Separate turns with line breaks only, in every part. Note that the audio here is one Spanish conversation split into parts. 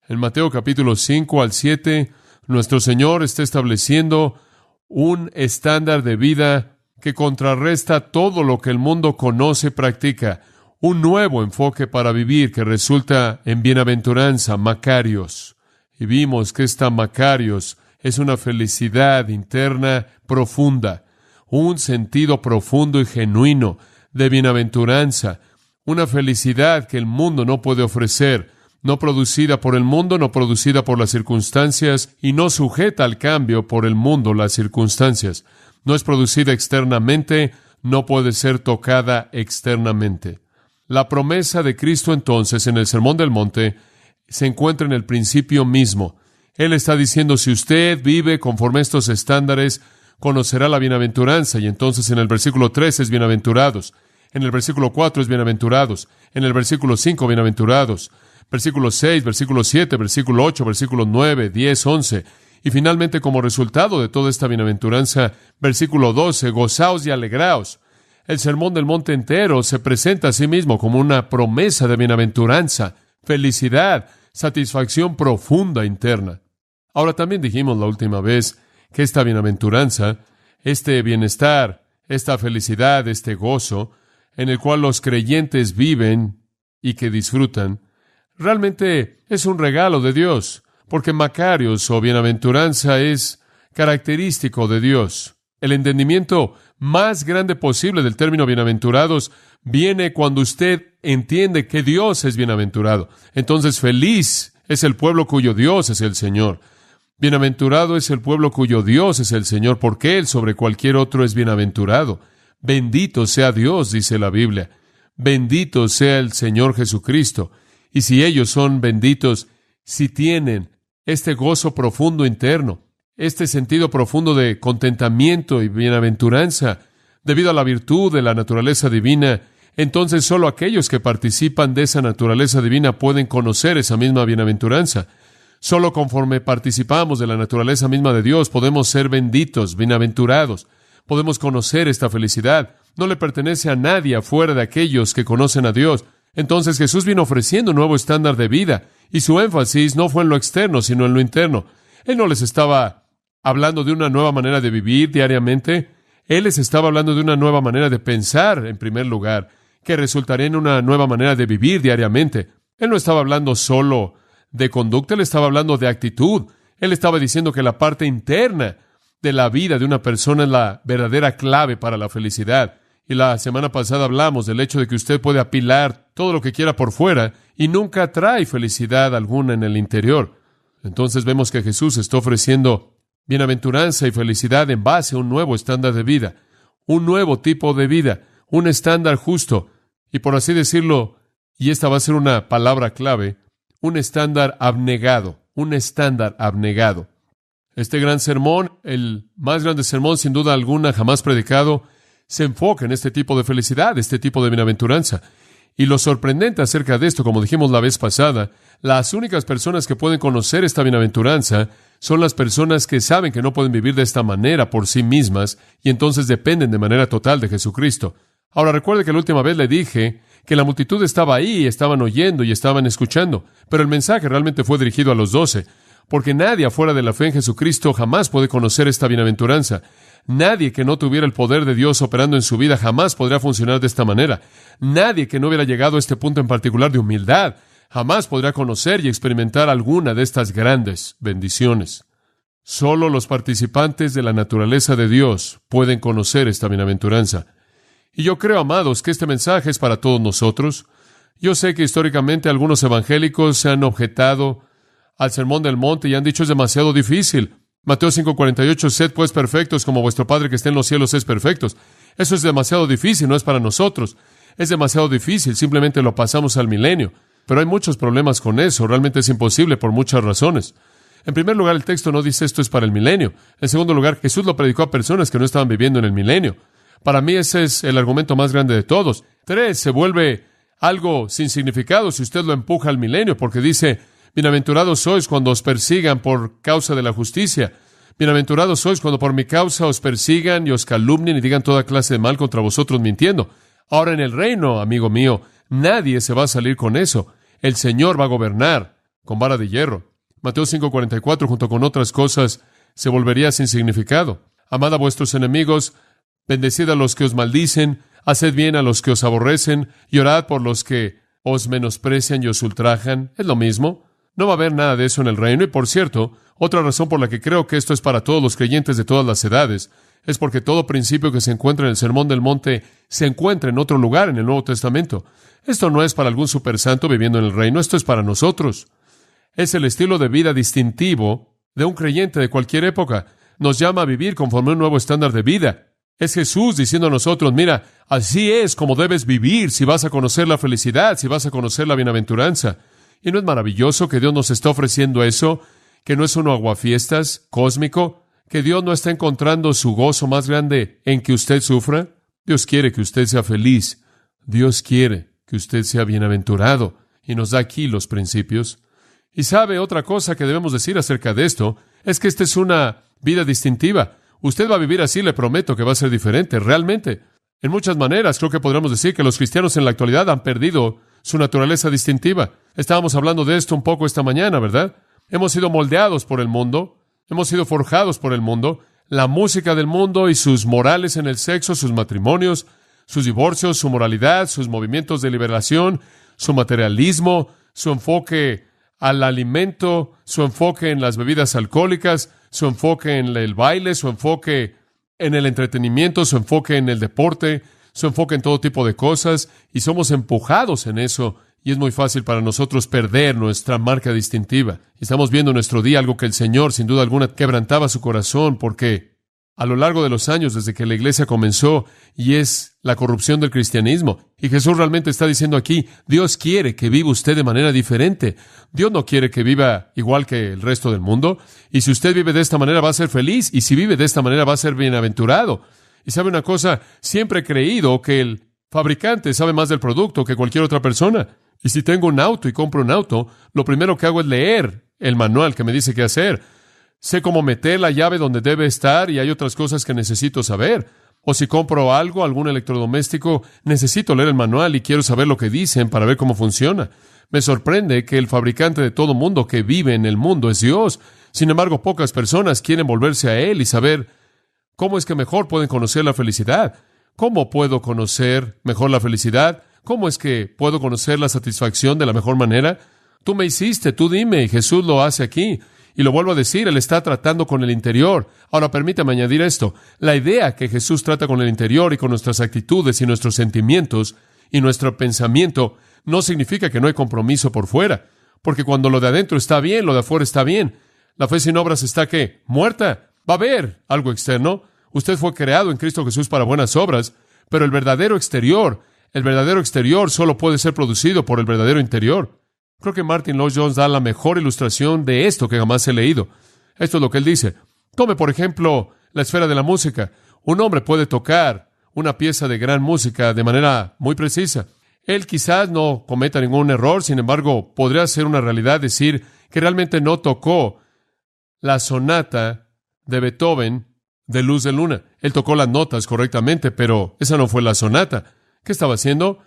En Mateo capítulo 5 al 7, nuestro Señor está estableciendo un estándar de vida que contrarresta todo lo que el mundo conoce y practica. Un nuevo enfoque para vivir que resulta en bienaventuranza, Macarios. Y vimos que esta Macarios es una felicidad interna profunda, un sentido profundo y genuino de bienaventuranza, una felicidad que el mundo no puede ofrecer, no producida por el mundo, no producida por las circunstancias y no sujeta al cambio por el mundo, las circunstancias. No es producida externamente, no puede ser tocada externamente. La promesa de Cristo entonces en el Sermón del Monte se encuentra en el principio mismo. Él está diciendo, si usted vive conforme a estos estándares, conocerá la bienaventuranza. Y entonces en el versículo 3 es bienaventurados. En el versículo 4 es bienaventurados. En el versículo 5 bienaventurados. Versículo 6, versículo 7, versículo 8, versículo 9, 10, 11. Y finalmente, como resultado de toda esta bienaventuranza, versículo 12, gozaos y alegraos. El Sermón del Monte entero se presenta a sí mismo como una promesa de bienaventuranza, felicidad, satisfacción profunda interna. Ahora también dijimos la última vez que esta bienaventuranza, este bienestar, esta felicidad, este gozo, en el cual los creyentes viven y que disfrutan, realmente es un regalo de Dios, porque Macarios o bienaventuranza es característico de Dios. El entendimiento más grande posible del término bienaventurados viene cuando usted entiende que Dios es bienaventurado. Entonces, feliz es el pueblo cuyo Dios es el Señor. Bienaventurado es el pueblo cuyo Dios es el Señor, porque Él sobre cualquier otro es bienaventurado. Bendito sea Dios, dice la Biblia. Bendito sea el Señor Jesucristo. Y si ellos son benditos, si tienen este gozo profundo interno, este sentido profundo de contentamiento y bienaventuranza, debido a la virtud de la naturaleza divina, entonces solo aquellos que participan de esa naturaleza divina pueden conocer esa misma bienaventuranza. Solo conforme participamos de la naturaleza misma de Dios podemos ser benditos, bienaventurados. Podemos conocer esta felicidad. No le pertenece a nadie afuera de aquellos que conocen a Dios. Entonces Jesús vino ofreciendo un nuevo estándar de vida, y su énfasis no fue en lo externo, sino en lo interno. Él no les estaba hablando de una nueva manera de vivir diariamente. Él les estaba hablando de una nueva manera de pensar, en primer lugar, que resultaría en una nueva manera de vivir diariamente. Él no estaba hablando solo de conducta, él estaba hablando de actitud. Él estaba diciendo que la parte interna de la vida de una persona es la verdadera clave para la felicidad. Y la semana pasada hablamos del hecho de que usted puede apilar todo lo que quiera por fuera y nunca trae felicidad alguna en el interior. Entonces vemos que Jesús está ofreciendo bienaventuranza y felicidad en base a un nuevo estándar de vida, un nuevo tipo de vida, un estándar justo, y por así decirlo, y esta va a ser una palabra clave, un estándar abnegado, un estándar abnegado. Este gran sermón, el más grande sermón sin duda alguna jamás predicado, se enfoca en este tipo de felicidad, este tipo de bienaventuranza. Y lo sorprendente acerca de esto, como dijimos la vez pasada, las únicas personas que pueden conocer esta bienaventuranza son las personas que saben que no pueden vivir de esta manera por sí mismas y entonces dependen de manera total de Jesucristo. Ahora recuerde que la última vez le dije que la multitud estaba ahí, estaban oyendo y estaban escuchando, pero el mensaje realmente fue dirigido a los 12, porque nadie afuera de la fe en Jesucristo jamás puede conocer esta bienaventuranza. Nadie que no tuviera el poder de Dios operando en su vida jamás podría funcionar de esta manera. Nadie que no hubiera llegado a este punto en particular de humildad jamás podría conocer y experimentar alguna de estas grandes bendiciones. Solo los participantes de la naturaleza de Dios pueden conocer esta bienaventuranza. Y yo creo, amados, que este mensaje es para todos nosotros. Yo sé que históricamente algunos evangélicos se han objetado al Sermón del Monte y han dicho es demasiado difícil. Mateo 5:48, sed pues perfectos como vuestro Padre que está en los cielos es perfectos. Eso es demasiado difícil, no es para nosotros. Es demasiado difícil, simplemente lo pasamos al milenio. Pero hay muchos problemas con eso, realmente es imposible por muchas razones. En primer lugar, el texto no dice esto es para el milenio. En segundo lugar, Jesús lo predicó a personas que no estaban viviendo en el milenio. Para mí ese es el argumento más grande de todos. 3, se vuelve algo sin significado si usted lo empuja al milenio, porque dice, bienaventurados sois cuando os persigan por causa de la justicia. Bienaventurados sois cuando por mi causa os persigan y os calumnien y digan toda clase de mal contra vosotros mintiendo. Ahora en el reino, amigo mío, nadie se va a salir con eso. El Señor va a gobernar con vara de hierro. Mateo 5:44, junto con otras cosas, se volvería sin significado. Amad a vuestros enemigos, bendecid a los que os maldicen, haced bien a los que os aborrecen, y orad por los que os menosprecian y os ultrajan. Es lo mismo. No va a haber nada de eso en el reino. Y por cierto, otra razón por la que creo que esto es para todos los creyentes de todas las edades es porque todo principio que se encuentra en el Sermón del Monte se encuentra en otro lugar en el Nuevo Testamento. Esto no es para algún supersanto viviendo en el reino, esto es para nosotros. Es el estilo de vida distintivo de un creyente de cualquier época. Nos llama a vivir conforme a un nuevo estándar de vida. Es Jesús diciendo a nosotros, mira, así es como debes vivir si vas a conocer la felicidad, si vas a conocer la bienaventuranza. ¿Y no es maravilloso que Dios nos está ofreciendo eso? Que no es un aguafiestas cósmico, que Dios no está encontrando su gozo más grande en que usted sufra. Dios quiere que usted sea feliz. Dios quiere que usted sea bienaventurado. Y nos da aquí los principios. Y sabe, otra cosa que debemos decir acerca de esto es que esta es una vida distintiva. Usted va a vivir así, le prometo que va a ser diferente, realmente. En muchas maneras, creo que podríamos decir que los cristianos en la actualidad han perdido su naturaleza distintiva. Estábamos hablando de esto un poco esta mañana, ¿verdad? Hemos sido moldeados por el mundo, hemos sido forjados por el mundo, la música del mundo y sus morales en el sexo, sus matrimonios, sus divorcios, su moralidad, sus movimientos de liberación, su materialismo, su enfoque al alimento, su enfoque en las bebidas alcohólicas, su enfoque en el baile, su enfoque en el entretenimiento, su enfoque en el deporte, su enfoque en todo tipo de cosas, y somos empujados en eso, y es muy fácil para nosotros perder nuestra marca distintiva. Estamos viendo en nuestro día algo que el Señor, sin duda alguna, quebrantaba su corazón, porque a lo largo de los años, desde que la iglesia comenzó, y es la corrupción del cristianismo. Y Jesús realmente está diciendo aquí, Dios quiere que viva usted de manera diferente. Dios no quiere que viva igual que el resto del mundo. Y si usted vive de esta manera, va a ser feliz. Y si vive de esta manera, va a ser bienaventurado. Y sabe una cosa, siempre he creído que el fabricante sabe más del producto que cualquier otra persona. Y si tengo un auto y compro un auto, lo primero que hago es leer el manual que me dice qué hacer. Sé cómo meter la llave donde debe estar y hay otras cosas que necesito saber. O si compro algo, algún electrodoméstico, necesito leer el manual y quiero saber lo que dicen para ver cómo funciona. Me sorprende que el fabricante de todo mundo que vive en el mundo es Dios. Sin embargo, pocas personas quieren volverse a Él y saber cómo es que mejor pueden conocer la felicidad. ¿Cómo puedo conocer mejor la felicidad? ¿Cómo es que puedo conocer la satisfacción de la mejor manera? Tú me hiciste, tú dime, y Jesús lo hace aquí. Y lo vuelvo a decir, Él está tratando con el interior. Ahora, permítame añadir esto. La idea que Jesús trata con el interior y con nuestras actitudes y nuestros sentimientos y nuestro pensamiento no significa que no hay compromiso por fuera. Porque cuando lo de adentro está bien, lo de afuera está bien. La fe sin obras está, ¿qué? Muerta. Va a haber algo externo. Usted fue creado en Cristo Jesús para buenas obras, pero el verdadero exterior solo puede ser producido por el verdadero interior. Creo que Martin Lloyd-Jones da la mejor ilustración de esto que jamás he leído. Esto es lo que él dice. Tome, por ejemplo, la esfera de la música. Un hombre puede tocar una pieza de gran música de manera muy precisa. Él quizás no cometa ningún error, sin embargo, podría ser una realidad decir que realmente no tocó la sonata de Beethoven de Luz de Luna. Él tocó las notas correctamente, pero esa no fue la sonata. ¿Qué estaba haciendo?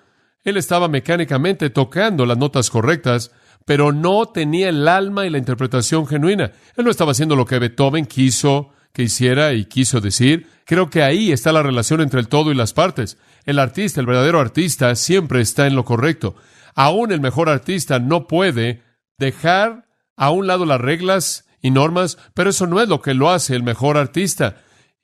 Él estaba mecánicamente tocando las notas correctas, pero no tenía el alma y la interpretación genuina. Él no estaba haciendo lo que Beethoven quiso que hiciera y quiso decir. Creo que ahí está la relación entre el todo y las partes. El artista, el verdadero artista, siempre está en lo correcto. Aún el mejor artista no puede dejar a un lado las reglas y normas, pero eso no es lo que lo hace el mejor artista.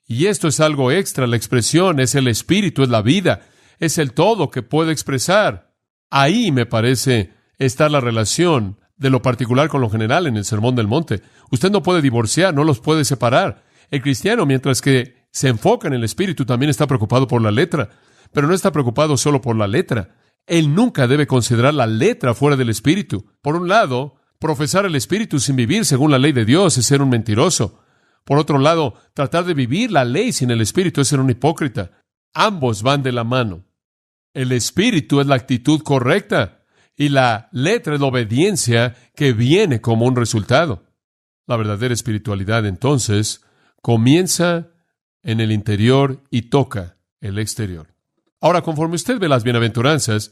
Y esto es algo extra. La expresión es el espíritu, es la vida. Es el todo que puede expresar. Ahí, me parece, está la relación de lo particular con lo general en el Sermón del Monte. Usted no puede divorciar, no los puede separar. El cristiano, mientras que se enfoca en el espíritu, también está preocupado por la letra, pero no está preocupado solo por la letra. Él nunca debe considerar la letra fuera del espíritu. Por un lado, profesar el espíritu sin vivir según la ley de Dios es ser un mentiroso. Por otro lado, tratar de vivir la ley sin el espíritu es ser un hipócrita. Ambos van de la mano. El espíritu es la actitud correcta y la letra es la obediencia que viene como un resultado. La verdadera espiritualidad, entonces, comienza en el interior y toca el exterior. Ahora, conforme usted ve las bienaventuranzas,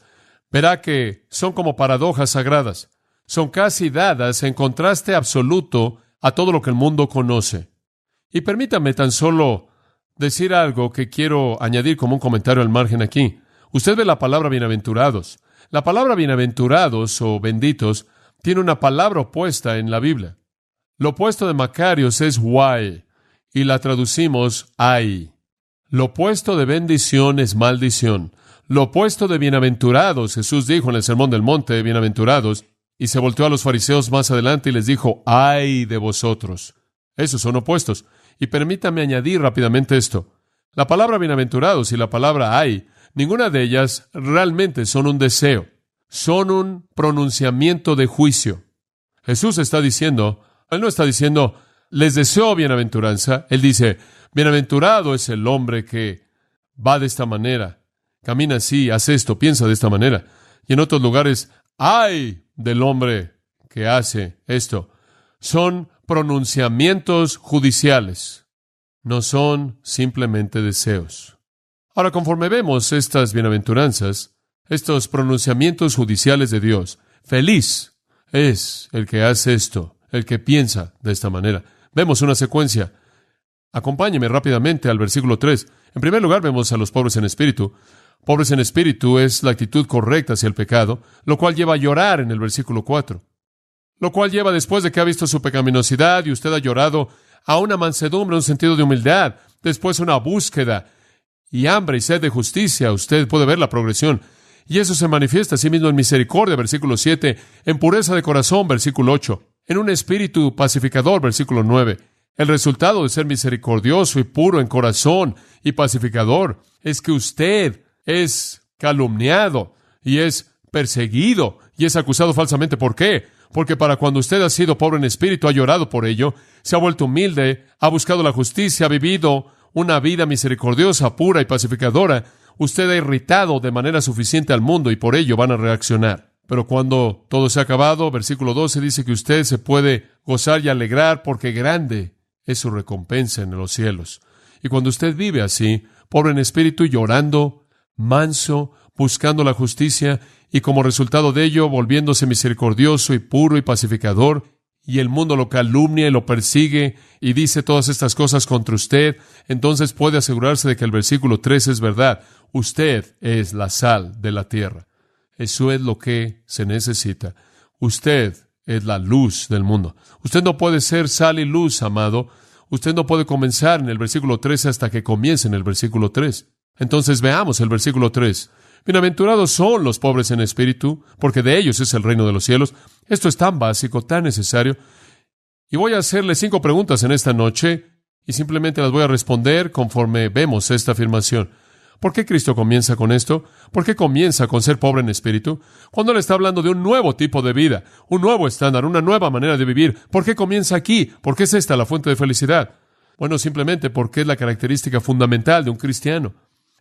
verá que son como paradojas sagradas. son casi dadas en contraste absoluto a todo lo que el mundo conoce. Y permítame tan solo decir algo que quiero añadir como un comentario al margen aquí. Usted ve la palabra bienaventurados. La palabra bienaventurados o benditos tiene una palabra opuesta en la Biblia. Lo opuesto de Macarios es guay y la traducimos ay. Lo opuesto de bendición es maldición. Lo opuesto de bienaventurados, Jesús dijo en el Sermón del Monte, bienaventurados, y se volteó a los fariseos más adelante y les dijo, ay de vosotros. Esos son opuestos. Y permítame añadir rápidamente esto. La palabra bienaventurados y la palabra ay, ninguna de ellas realmente son un deseo. Son un pronunciamiento de juicio. Jesús está diciendo, Él no está diciendo, les deseo bienaventuranza. Él dice, bienaventurado es el hombre que va de esta manera, camina así, hace esto, piensa de esta manera. Y en otros lugares, ay del hombre que hace esto. Son pronunciamientos judiciales, no son simplemente deseos. Ahora, conforme vemos estas bienaventuranzas, estos pronunciamientos judiciales de Dios, feliz es el que hace esto, el que piensa de esta manera. Vemos una secuencia. Acompáñeme rápidamente al versículo 3. En primer lugar, vemos a los pobres en espíritu. Pobres en espíritu es la actitud correcta hacia el pecado, lo cual lleva a llorar en el versículo 4. Lo cual lleva, después de que ha visto su pecaminosidad y usted ha llorado, a una mansedumbre, un sentido de humildad, después una búsqueda y hambre y sed de justicia. Usted puede ver la progresión. Y eso se manifiesta a sí mismo en misericordia, versículo 7, en pureza de corazón, versículo 8, en un espíritu pacificador, versículo 9. El resultado de ser misericordioso y puro en corazón y pacificador es que usted es calumniado y es perseguido y es acusado falsamente. ¿Por qué? Porque para cuando usted ha sido pobre en espíritu, ha llorado por ello, se ha vuelto humilde, ha buscado la justicia, ha vivido una vida misericordiosa, pura y pacificadora, usted ha irritado de manera suficiente al mundo y por ello van a reaccionar. Pero cuando todo se ha acabado, versículo 12 dice que usted se puede gozar y alegrar porque grande es su recompensa en los cielos. Y cuando usted vive así, pobre en espíritu, llorando, manso, buscando la justicia y como resultado de ello volviéndose misericordioso y puro y pacificador, y el mundo lo calumnia y lo persigue y dice todas estas cosas contra usted, entonces puede asegurarse de que el versículo 3 es verdad. Usted es la sal de la tierra. Eso es lo que se necesita. Usted es la luz del mundo. Usted no puede ser sal y luz, amado. Usted no puede comenzar en el versículo 3 hasta que comience en el versículo 3. Entonces veamos el versículo 3. Bienaventurados son los pobres en espíritu, porque de ellos es el reino de los cielos. Esto es tan básico, tan necesario. Y voy a hacerle 5 preguntas en esta noche, y simplemente las voy a responder conforme vemos esta afirmación. ¿Por qué Cristo comienza con esto? ¿Por qué comienza con ser pobre en espíritu? Cuando Él está hablando de un nuevo tipo de vida, un nuevo estándar, una nueva manera de vivir, ¿por qué comienza aquí? ¿Por qué es esta la fuente de felicidad? Bueno, simplemente porque es la característica fundamental de un cristiano.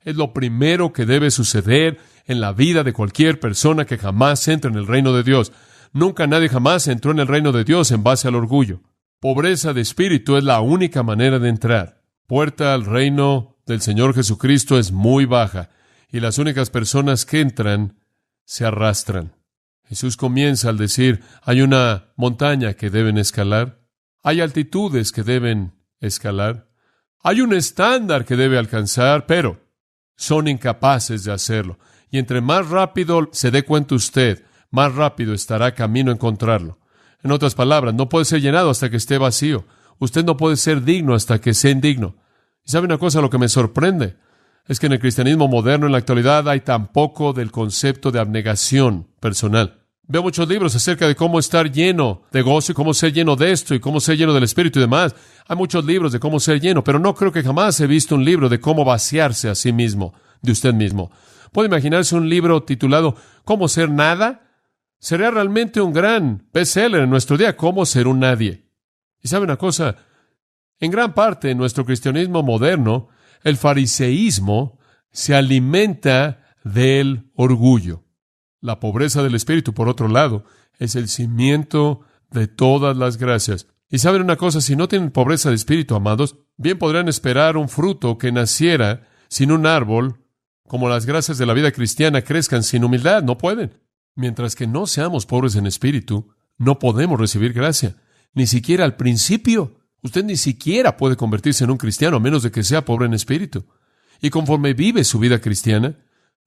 Es lo primero que debe suceder en la vida de cualquier persona que jamás entre en el reino de Dios. Nunca nadie jamás entró en el reino de Dios en base al orgullo. Pobreza de espíritu es la única manera de entrar. Puerta al reino del Señor Jesucristo es muy baja, y las únicas personas que entran se arrastran. Jesús comienza al decir, hay una montaña que deben escalar, hay altitudes que deben escalar, hay un estándar que debe alcanzar, pero son incapaces de hacerlo. Y entre más rápido se dé cuenta usted, más rápido estará camino a encontrarlo. En otras palabras, no puede ser llenado hasta que esté vacío. Usted no puede ser digno hasta que sea indigno. ¿Y sabe una cosa? Lo que me sorprende es que en el cristianismo moderno, en la actualidad, hay tan poco del concepto de abnegación personal. Veo muchos libros acerca de cómo estar lleno de gozo y cómo ser lleno de esto y cómo ser lleno del Espíritu y demás. Hay muchos libros de cómo ser lleno, pero no creo que jamás he visto un libro de cómo vaciarse a sí mismo, de usted mismo. ¿Puede imaginarse un libro titulado ¿Cómo ser nada? Sería realmente un gran bestseller en nuestro día, ¿Cómo ser un nadie? Y sabe una cosa, en gran parte en nuestro cristianismo moderno, el fariseísmo se alimenta del orgullo. La pobreza del espíritu, por otro lado, es el cimiento de todas las gracias. Y saben una cosa, si no tienen pobreza de espíritu, amados, bien podrían esperar un fruto que naciera sin un árbol, como las gracias de la vida cristiana crezcan sin humildad. No pueden. Mientras que no seamos pobres en espíritu, no podemos recibir gracia, ni siquiera al principio. Usted ni siquiera puede convertirse en un cristiano a menos de que sea pobre en espíritu. Y conforme vive su vida cristiana,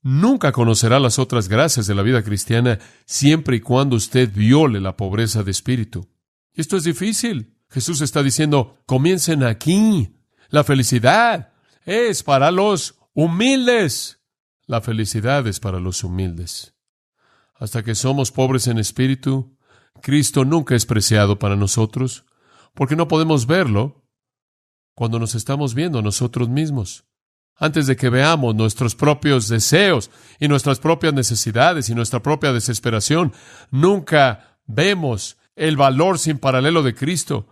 nunca conocerá las otras gracias de la vida cristiana siempre y cuando usted viole la pobreza de espíritu. Y esto es difícil. Jesús está diciendo, comiencen aquí. La felicidad es para los humildes. La felicidad es para los humildes. Hasta que somos pobres en espíritu, Cristo nunca es preciado para nosotros, porque no podemos verlo cuando nos estamos viendo a nosotros mismos. Antes de que veamos nuestros propios deseos y nuestras propias necesidades y nuestra propia desesperación, nunca vemos el valor sin paralelo de Cristo.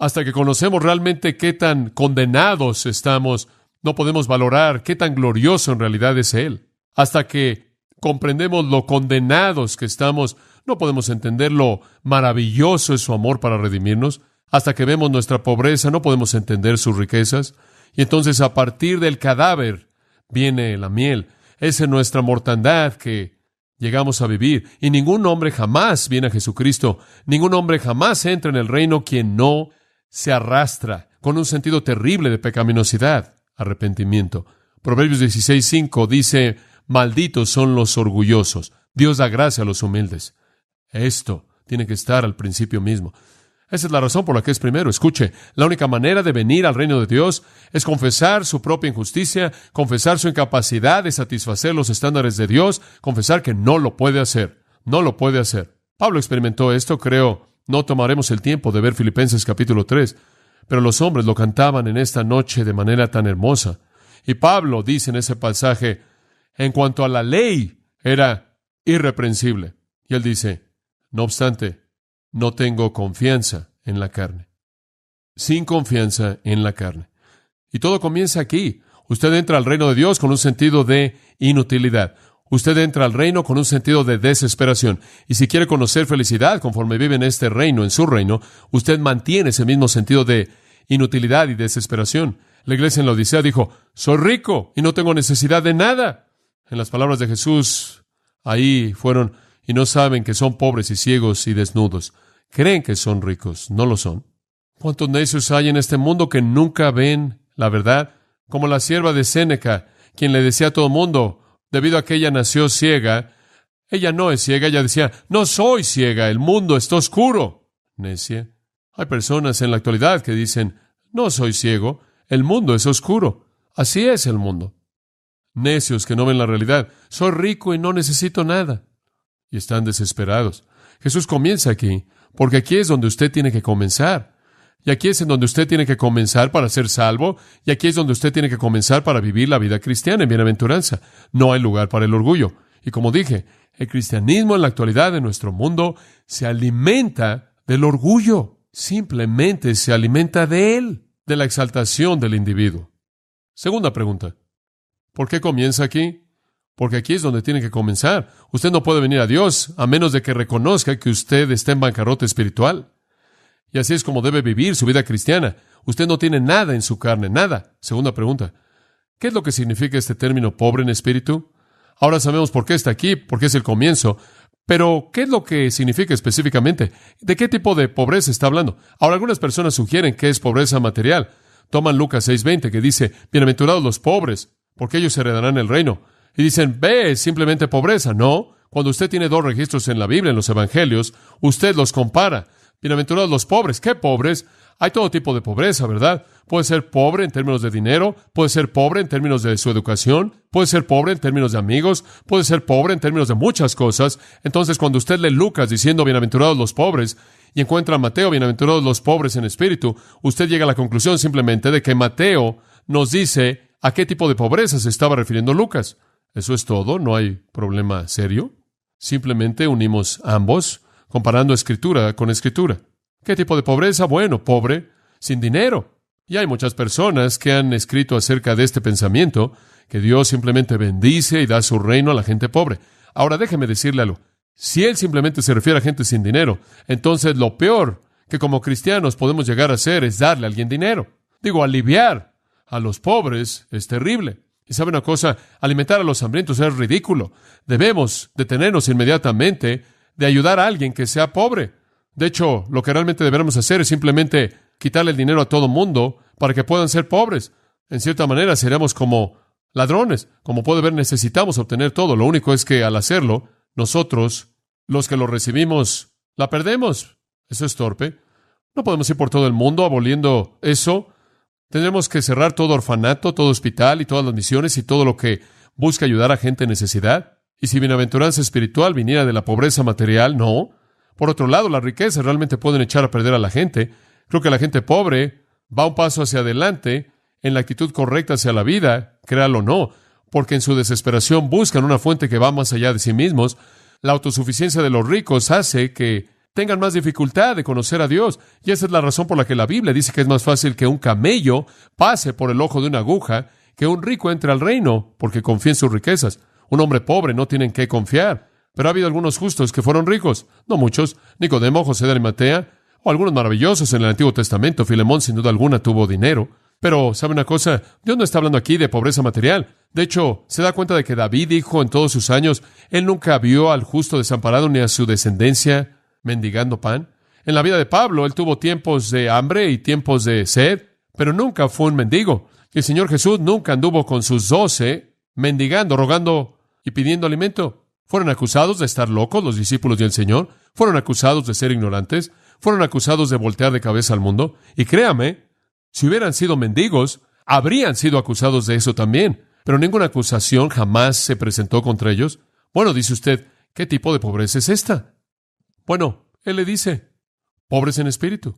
Hasta que conocemos realmente qué tan condenados estamos, no podemos valorar qué tan glorioso en realidad es Él. Hasta que comprendemos lo condenados que estamos, no podemos entender lo maravilloso es su amor para redimirnos. Hasta que vemos nuestra pobreza, no podemos entender sus riquezas. Y entonces a partir del cadáver viene la miel. Esa es nuestra mortandad que llegamos a vivir. Y ningún hombre jamás viene a Jesucristo. Ningún hombre jamás entra en el reino quien no se arrastra con un sentido terrible de pecaminosidad, arrepentimiento. Proverbios 16:5 dice, malditos son los orgullosos. Dios da gracia a los humildes. Esto tiene que estar al principio mismo. Esa es la razón por la que es primero. Escuche, la única manera de venir al reino de Dios es confesar su propia injusticia, confesar su incapacidad de satisfacer los estándares de Dios, confesar que no lo puede hacer. No lo puede hacer. Pablo experimentó esto, creo. No tomaremos el tiempo de ver Filipenses capítulo 3, pero los hombres lo cantaban en esta noche de manera tan hermosa. Y Pablo dice en ese pasaje, en cuanto a la ley, era irreprensible. Y él dice, no obstante, no tengo confianza en la carne. Sin confianza en la carne. Y todo comienza aquí. Usted entra al reino de Dios con un sentido de inutilidad. Usted entra al reino con un sentido de desesperación. Y si quiere conocer felicidad conforme vive en este reino, en su reino, usted mantiene ese mismo sentido de inutilidad y desesperación. La iglesia en la Odisea dijo, soy rico y no tengo necesidad de nada. En las palabras de Jesús, ahí fueron, y no saben que son pobres y ciegos y desnudos. Creen que son ricos, no lo son. ¿Cuántos necios hay en este mundo que nunca ven la verdad? Como la sierva de Séneca, quien le decía a todo mundo, debido a que ella nació ciega, ella no es ciega, ella decía, no soy ciega, el mundo está oscuro. Necia. Hay personas en la actualidad que dicen, no soy ciego, el mundo es oscuro. Así es el mundo. Necios que no ven la realidad. Soy rico y no necesito nada. Y están desesperados. Jesús comienza aquí, porque aquí es donde usted tiene que comenzar. Y aquí es en donde usted tiene que comenzar para ser salvo, y aquí es donde usted tiene que comenzar para vivir la vida cristiana en bienaventuranza. No hay lugar para el orgullo. Y como dije, el cristianismo en la actualidad de nuestro mundo se alimenta del orgullo. Simplemente se alimenta de él, de la exaltación del individuo. Segunda pregunta. ¿Por qué comienza aquí? Porque aquí es donde tiene que comenzar. Usted no puede venir a Dios a menos de que reconozca que usted está en bancarrota espiritual. Y así es como debe vivir su vida cristiana. Usted no tiene nada en su carne, nada. Segunda pregunta. ¿Qué es lo que significa este término pobre en espíritu? Ahora sabemos por qué está aquí, porque es el comienzo. Pero, ¿qué es lo que significa específicamente? ¿De qué tipo de pobreza está hablando? Ahora, algunas personas sugieren que es pobreza material. Toman Lucas 6:20, que dice, bienaventurados los pobres, porque ellos heredarán el reino. Y dicen, ve, es simplemente pobreza. No, cuando usted tiene dos registros en la Biblia, en los Evangelios, usted los compara. Bienaventurados los pobres. ¿Qué pobres? Hay todo tipo de pobreza, ¿verdad? Puede ser pobre en términos de dinero, puede ser pobre en términos de su educación, puede ser pobre en términos de amigos, puede ser pobre en términos de muchas cosas. Entonces, cuando usted lee Lucas diciendo bienaventurados los pobres y encuentra a Mateo, bienaventurados los pobres en espíritu, usted llega a la conclusión simplemente de que Mateo nos dice a qué tipo de pobreza se estaba refiriendo Lucas. Eso es todo, no hay problema serio. Simplemente unimos ambos, comparando escritura con escritura. ¿Qué tipo de pobreza? Bueno, pobre, sin dinero. Y hay muchas personas que han escrito acerca de este pensamiento, que Dios simplemente bendice y da su reino a la gente pobre. Ahora déjeme decirle algo. Si Él simplemente se refiere a gente sin dinero, entonces lo peor que como cristianos podemos llegar a hacer es darle a alguien dinero. Digo, aliviar a los pobres es terrible. Y sabe una cosa, alimentar a los hambrientos es ridículo. Debemos detenernos inmediatamente de ayudar a alguien que sea pobre. De hecho, lo que realmente deberíamos hacer es simplemente quitarle el dinero a todo mundo para que puedan ser pobres. En cierta manera, seríamos como ladrones. Como puede ver, necesitamos obtener todo. Lo único es que al hacerlo, nosotros, los que lo recibimos, la perdemos. Eso es torpe. No podemos ir por todo el mundo aboliendo eso. Tendremos que cerrar todo orfanato, todo hospital y todas las misiones y todo lo que busca ayudar a gente en necesidad. Y si bienaventuranza espiritual viniera de la pobreza material, no. Por otro lado, las riquezas realmente pueden echar a perder a la gente. Creo que la gente pobre va un paso hacia adelante en la actitud correcta hacia la vida, créalo o no, porque en su desesperación buscan una fuente que va más allá de sí mismos. La autosuficiencia de los ricos hace que tengan más dificultad de conocer a Dios. Y esa es la razón por la que la Biblia dice que es más fácil que un camello pase por el ojo de una aguja que un rico entre al reino, porque confía en sus riquezas. Un hombre pobre no tiene en qué confiar. Pero ha habido algunos justos que fueron ricos. No muchos. Nicodemo, José de Arimatea, o algunos maravillosos en el Antiguo Testamento. Filemón, sin duda alguna, tuvo dinero. Pero, ¿sabe una cosa? Dios no está hablando aquí de pobreza material. De hecho, se da cuenta de que David dijo en todos sus años, él nunca vio al justo desamparado ni a su descendencia mendigando pan. En la vida de Pablo, él tuvo tiempos de hambre y tiempos de sed, pero nunca fue un mendigo. Y el Señor Jesús nunca anduvo con sus 12 mendigando, rogando y pidiendo alimento. Fueron acusados de estar locos los discípulos del Señor. Fueron acusados de ser ignorantes. Fueron acusados de voltear de cabeza al mundo. Y créame, si hubieran sido mendigos, habrían sido acusados de eso también. Pero ninguna acusación jamás se presentó contra ellos. Bueno, dice usted, ¿qué tipo de pobreza es esta? Bueno, él le dice, pobres en espíritu.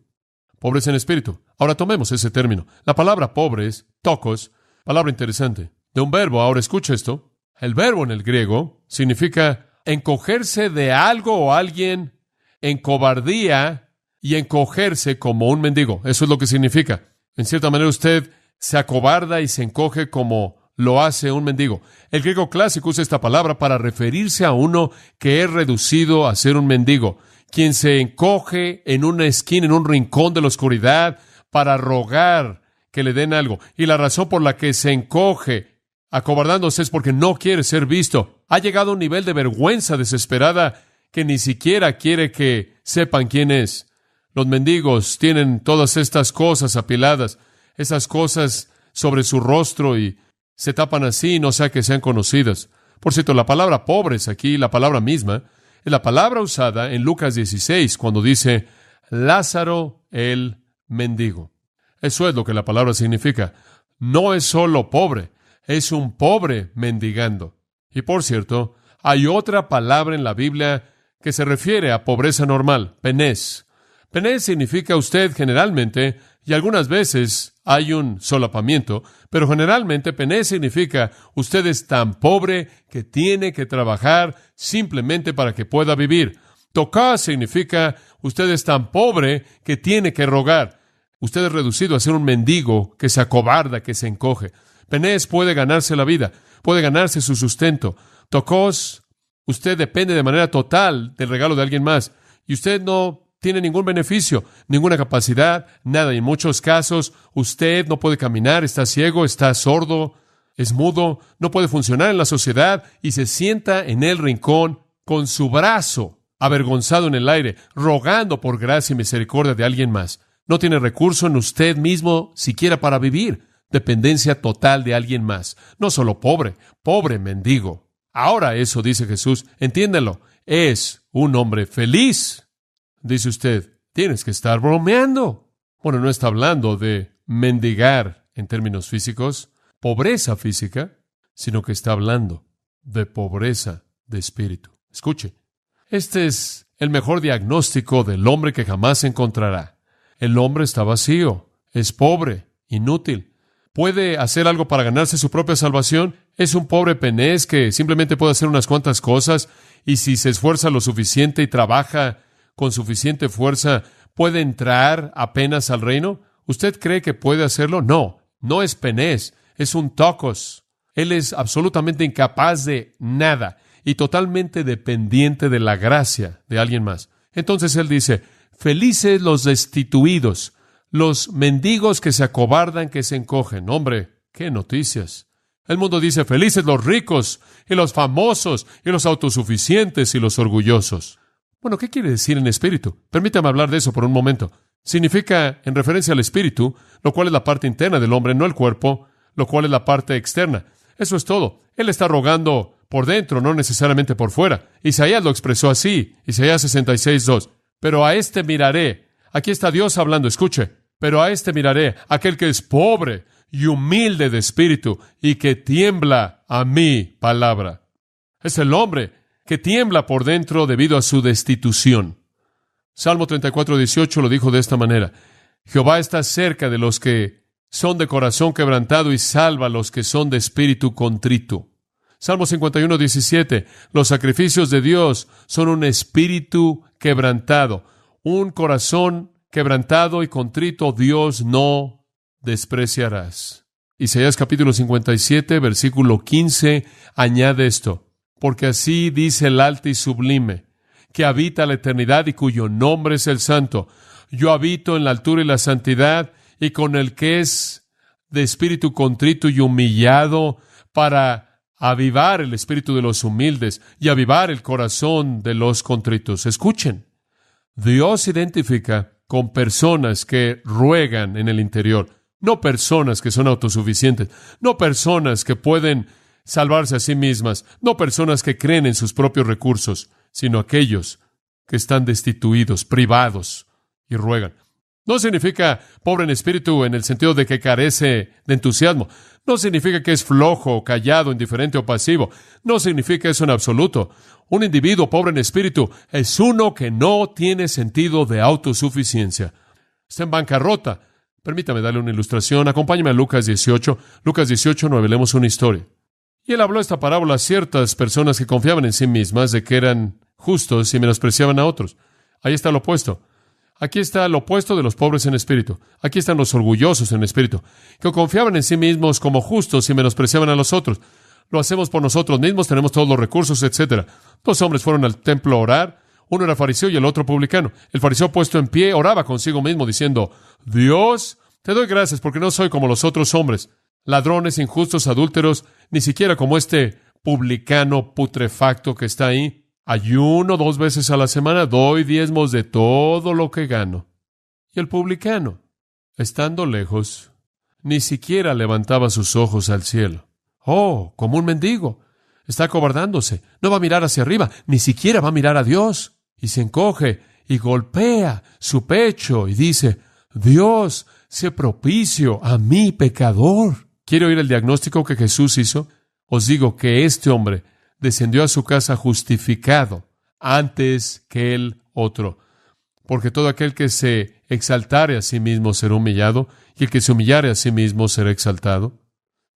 Pobres en espíritu. Ahora tomemos ese término. La palabra pobres, tokos, palabra interesante. De un verbo, ahora escucha esto. El verbo en el griego significa encogerse de algo o alguien en cobardía y encogerse como un mendigo. Eso es lo que significa. En cierta manera usted se acobarda y se encoge como lo hace un mendigo. El griego clásico usa esta palabra para referirse a uno que es reducido a ser un mendigo, quien se encoge en una esquina, en un rincón de la oscuridad, para rogar que le den algo. Y la razón por la que se encoge, acobardándose, es porque no quiere ser visto. Ha llegado a un nivel de vergüenza desesperada que ni siquiera quiere que sepan quién es. Los mendigos tienen todas estas cosas apiladas, esas cosas sobre su rostro y se tapan así, no sea que sean conocidas. Por cierto, la palabra pobres aquí, la palabra misma, es la palabra usada en Lucas 16, cuando dice Lázaro el mendigo. Eso es lo que la palabra significa. No es solo pobre, es un pobre mendigando. Y por cierto, hay otra palabra en la Biblia que se refiere a pobreza normal, penés. Penés significa usted generalmente, y algunas veces hay un solapamiento, pero generalmente penés significa usted es tan pobre que tiene que trabajar simplemente para que pueda vivir. Tocá significa usted es tan pobre que tiene que rogar. Usted es reducido a ser un mendigo que se acobarda, que se encoge. Penés puede ganarse la vida, puede ganarse su sustento. Tocós, usted depende de manera total del regalo de alguien más, y usted no tiene ningún beneficio, ninguna capacidad, nada. Y en muchos casos, usted no puede caminar, está ciego, está sordo, es mudo, no puede funcionar en la sociedad y se sienta en el rincón con su brazo avergonzado en el aire, rogando por gracia y misericordia de alguien más. No tiene recurso en usted mismo siquiera para vivir. Dependencia total de alguien más. No solo pobre, pobre mendigo. Ahora eso, dice Jesús, entiéndelo, es un hombre feliz. Dice usted, tienes que estar bromeando. Bueno, no está hablando de mendigar en términos físicos, pobreza física, sino que está hablando de pobreza de espíritu. Escuche, este es el mejor diagnóstico del hombre que jamás encontrará. El hombre está vacío, es pobre, inútil. ¿Puede hacer algo para ganarse su propia salvación? Es un pobre penés que simplemente puede hacer unas cuantas cosas y si se esfuerza lo suficiente y trabaja con suficiente fuerza, ¿puede entrar apenas al reino? ¿Usted cree que puede hacerlo? No, no es penés, es un tokos. Él es absolutamente incapaz de nada y totalmente dependiente de la gracia de alguien más. Entonces él dice, felices los destituidos, los mendigos que se acobardan, que se encogen. Hombre, qué noticias. El mundo dice, felices los ricos, y los famosos, y los autosuficientes, y los orgullosos. Bueno, ¿qué quiere decir en espíritu? Permítame hablar de eso por un momento. Significa, en referencia al espíritu, lo cual es la parte interna del hombre, no el cuerpo, lo cual es la parte externa. Eso es todo. Él está rogando por dentro, no necesariamente por fuera. Isaías lo expresó así, Isaías 66:2. Pero a este miraré. Aquí está Dios hablando, escuche. Pero a este miraré, aquel que es pobre y humilde de espíritu y que tiembla a mi palabra. Es el hombre que tiembla por dentro debido a su destitución. Salmo 34:18 lo dijo de esta manera. Jehová está cerca de los que son de corazón quebrantado y salva a los que son de espíritu contrito. Salmo 51:17. Los sacrificios de Dios son un espíritu quebrantado. Un corazón quebrantado y contrito Dios no despreciarás. Isaías capítulo 57, versículo 15, añade esto. Porque así dice el alto y sublime, que habita la eternidad y cuyo nombre es el santo. Yo habito en la altura y la santidad, y con el que es de espíritu contrito y humillado, para avivar el espíritu de los humildes y avivar el corazón de los contritos. Escuchen, Dios se identifica con personas que ruegan en el interior, no personas que son autosuficientes, no personas que pueden salvarse a sí mismas, no personas que creen en sus propios recursos, sino aquellos que están destituidos, privados y ruegan. No significa pobre en espíritu en el sentido de que carece de entusiasmo. No significa que es flojo, callado, indiferente o pasivo. No significa eso en absoluto. Un individuo pobre en espíritu es uno que no tiene sentido de autosuficiencia. Está en bancarrota. Permítame darle una ilustración. Acompáñame a Lucas 18. Lucas 18:9. Leemos una historia. Y él habló esta parábola a ciertas personas que confiaban en sí mismas de que eran justos y menospreciaban a otros. Ahí está lo opuesto. Aquí está lo opuesto de los pobres en espíritu. Aquí están los orgullosos en espíritu, que confiaban en sí mismos como justos y menospreciaban a los otros. Lo hacemos por nosotros mismos, tenemos todos los recursos, etc. Dos hombres fueron al templo a orar. Uno era fariseo y el otro publicano. El fariseo, puesto en pie, oraba consigo mismo diciendo, Dios, te doy gracias porque no soy como los otros hombres, ladrones, injustos, adúlteros, ni siquiera como este publicano putrefacto que está ahí. Ayuno 2 veces a la semana, doy diezmos de todo lo que gano. Y el publicano, estando lejos, ni siquiera levantaba sus ojos al cielo. Oh, como un mendigo. Está acobardándose. No va a mirar hacia arriba, ni siquiera va a mirar a Dios. Y se encoge y golpea su pecho y dice, Dios, sé propicio a mí, pecador. ¿Quiere oír el diagnóstico que Jesús hizo? Os digo que este hombre descendió a su casa justificado antes que el otro. Porque todo aquel que se exaltare a sí mismo será humillado, y el que se humillare a sí mismo será exaltado.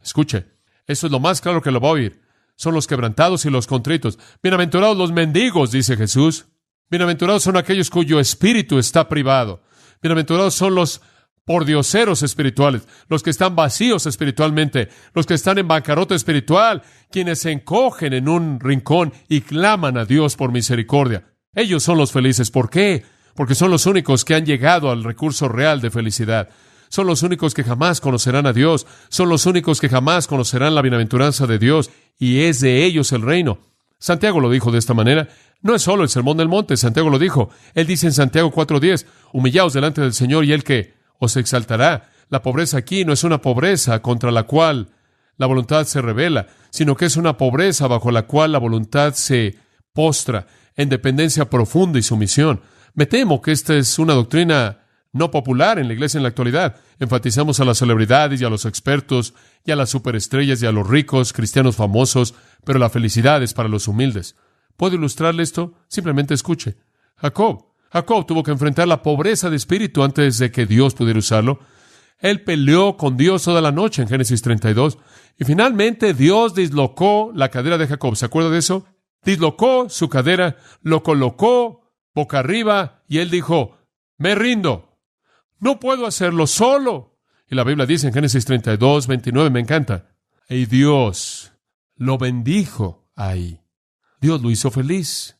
Escuche, eso es lo más claro que lo va a oír. Son los quebrantados y los contritos. Bienaventurados los mendigos, dice Jesús. Bienaventurados son aquellos cuyo espíritu está privado. Bienaventurados son los pordioseros espirituales, los que están vacíos espiritualmente, los que están en bancarrota espiritual, quienes se encogen en un rincón y claman a Dios por misericordia. Ellos son los felices. ¿Por qué? Porque son los únicos que han llegado al recurso real de felicidad. Son los únicos que jamás conocerán a Dios. Son los únicos que jamás conocerán la bienaventuranza de Dios. Y es de ellos el reino. Santiago lo dijo de esta manera. No es solo el sermón del monte. Santiago lo dijo. Él dice en Santiago 4:10, humillaos delante del Señor y Él que os exaltará. La pobreza aquí no es una pobreza contra la cual la voluntad se rebela, sino que es una pobreza bajo la cual la voluntad se postra en dependencia profunda y sumisión. Me temo que esta es una doctrina no popular en la iglesia en la actualidad. Enfatizamos a las celebridades y a los expertos y a las superestrellas y a los ricos, cristianos famosos, pero la felicidad es para los humildes. ¿Puedo ilustrarle esto? Simplemente escuche. Jacob tuvo que enfrentar la pobreza de espíritu antes de que Dios pudiera usarlo. Él peleó con Dios toda la noche en Génesis 32. Y finalmente Dios dislocó la cadera de Jacob. ¿Se acuerda de eso? Dislocó su cadera, lo colocó boca arriba y él dijo, me rindo. No puedo hacerlo solo. Y la Biblia dice en Génesis 32:29, me encanta. Y Dios lo bendijo ahí. Dios lo hizo feliz.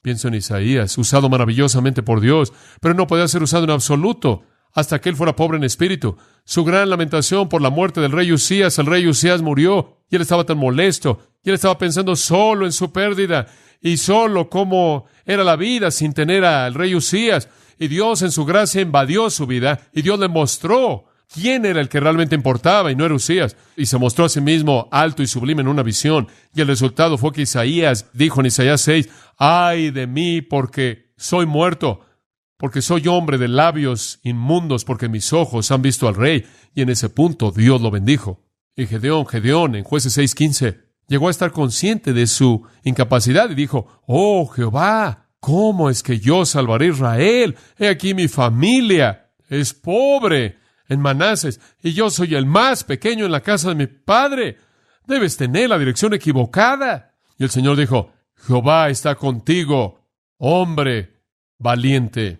Pienso en Isaías, usado maravillosamente por Dios, pero no podía ser usado en absoluto. hasta que él fuera pobre en espíritu. Su gran lamentación por la muerte del rey Usías. El rey Usías murió y él estaba tan molesto. Y él estaba pensando solo en su pérdida y solo cómo era la vida sin tener al rey Usías. Y Dios en su gracia invadió su vida y Dios le mostró quién era el que realmente importaba y no era Usías. Y se mostró a sí mismo alto y sublime en una visión. Y el resultado fue que Isaías dijo en Isaías 6, ¡ay de mí porque soy muerto! Porque soy hombre de labios inmundos, porque mis ojos han visto al rey. Y en ese punto Dios lo bendijo. Y Gedeón, en Jueces 6:15, llegó a estar consciente de su incapacidad y dijo, ¡oh, Jehová! ¿Cómo es que yo salvaré a Israel? He aquí mi familia es pobre en Manases, y yo soy el más pequeño en la casa de mi padre. Debes tener la dirección equivocada. Y el Señor dijo, Jehová está contigo, hombre valiente.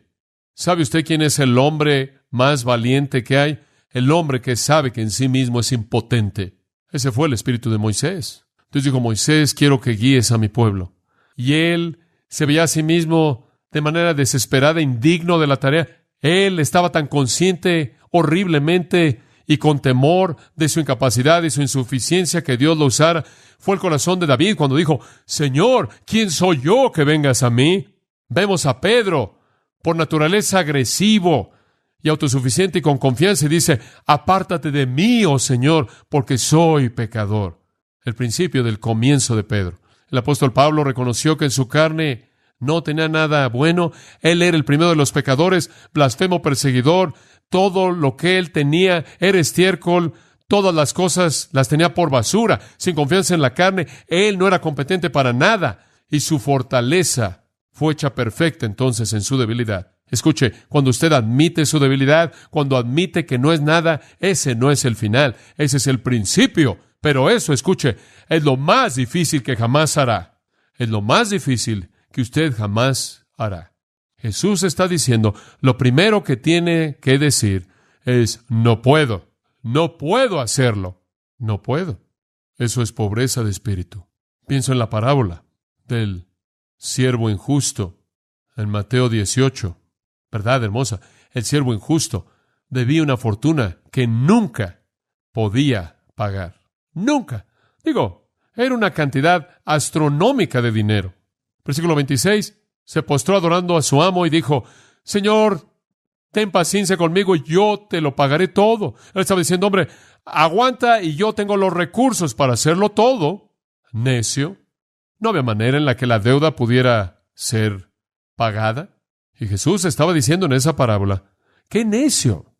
¿Sabe usted quién es el hombre más valiente que hay? El hombre que sabe que en sí mismo es impotente. Ese fue el espíritu de Moisés. Dios dijo, Moisés, quiero que guíes a mi pueblo. Y él se veía a sí mismo de manera desesperada, indigno de la tarea. Él estaba tan consciente horriblemente y con temor de su incapacidad y su insuficiencia que Dios lo usara. Fue el corazón de David cuando dijo, Señor, ¿quién soy yo que vengas a mí? Vemos a Pedro, por naturaleza agresivo y autosuficiente y con confianza, y dice, apártate de mí, oh Señor, porque soy pecador. El principio del comienzo de Pedro. El apóstol Pablo reconoció que en su carne no tenía nada bueno. Él era el primero de los pecadores, blasfemo, perseguidor. Todo lo que él tenía era estiércol. Todas las cosas las tenía por basura. Sin confianza en la carne, él no era competente para nada. Y su fortaleza fue hecha perfecta entonces en su debilidad. Escuche, cuando usted admite su debilidad, cuando admite que no es nada, ese no es el final, ese es el principio. Pero eso, escuche, es lo más difícil que jamás hará. Es lo más difícil que usted jamás hará. Jesús está diciendo, lo primero que tiene que decir es, no puedo hacerlo, no puedo. Eso es pobreza de espíritu. Pienso en la parábola del siervo injusto en Mateo 18. ¿Verdad, hermosa? El siervo injusto debía una fortuna que nunca podía pagar. Nunca. Era una cantidad astronómica de dinero. Versículo 26. Se postró adorando a su amo y dijo, Señor, ten paciencia conmigo y yo te lo pagaré todo. Él estaba diciendo, hombre, aguanta y yo tengo los recursos para hacerlo todo. Necio. No había manera en la que la deuda pudiera ser pagada. Y Jesús estaba diciendo en esa parábola, ¡qué necio!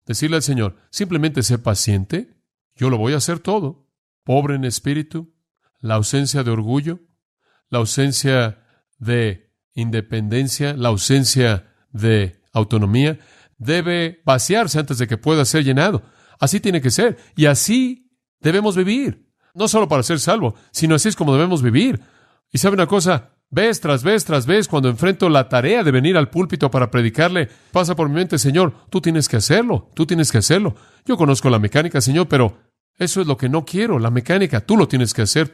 Decirle al Señor, simplemente sé paciente, yo lo voy a hacer todo. Pobre en espíritu, la ausencia de orgullo, la ausencia de independencia, la ausencia de autonomía, debe vaciarse antes de que pueda ser llenado. Así tiene que ser, y así debemos vivir. No solo para ser salvo, sino así es como debemos vivir. Y sabe una cosa, vez tras vez, cuando enfrento la tarea de venir al púlpito para predicarle, pasa por mi mente, Señor, tú tienes que hacerlo. Yo conozco la mecánica, Señor, pero eso es lo que no quiero, la mecánica. Tú lo tienes que hacer.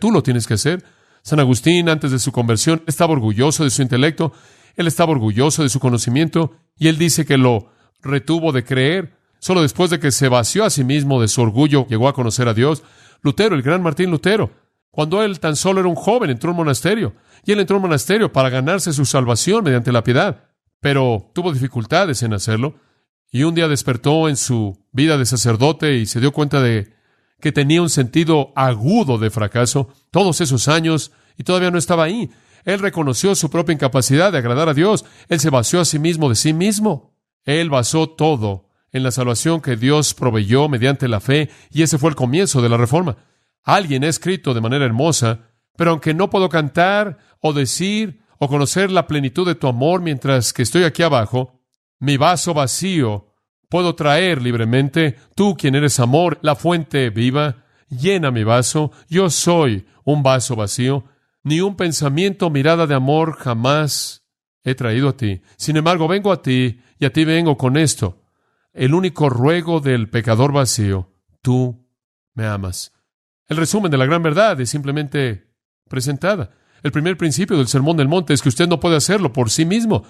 San Agustín, antes de su conversión, estaba orgulloso de su intelecto, él estaba orgulloso de su conocimiento, y él dice que lo retuvo de creer. Solo después de que se vació a sí mismo de su orgullo, llegó a conocer a Dios. Lutero, el gran Martín Lutero, cuando él tan solo era un joven, entró a un monasterio. Y él entró a un monasterio para ganarse su salvación mediante la piedad. Pero tuvo dificultades en hacerlo. Y un día despertó en su vida de sacerdote y se dio cuenta de que tenía un sentido agudo de fracaso. Todos esos años y todavía no estaba ahí. Él reconoció su propia incapacidad de agradar a Dios. Él se vació a sí mismo de sí mismo. Él basó todo en la salvación que Dios proveyó mediante la fe. Y ese fue el comienzo de la Reforma. Alguien ha escrito de manera hermosa, pero aunque no puedo cantar o decir o conocer la plenitud de tu amor mientras que estoy aquí abajo, mi vaso vacío puedo traer libremente. Tú, quien eres amor, la fuente viva, llena mi vaso. Yo soy un vaso vacío. Ni un pensamiento o mirada de amor jamás he traído a ti. Sin embargo, vengo a ti y a ti vengo con esto. El único ruego del pecador vacío, tú me amas. El resumen de la gran verdad es simplemente presentada. El primer principio del Sermón del Monte es que usted no puede hacerlo por sí mismo.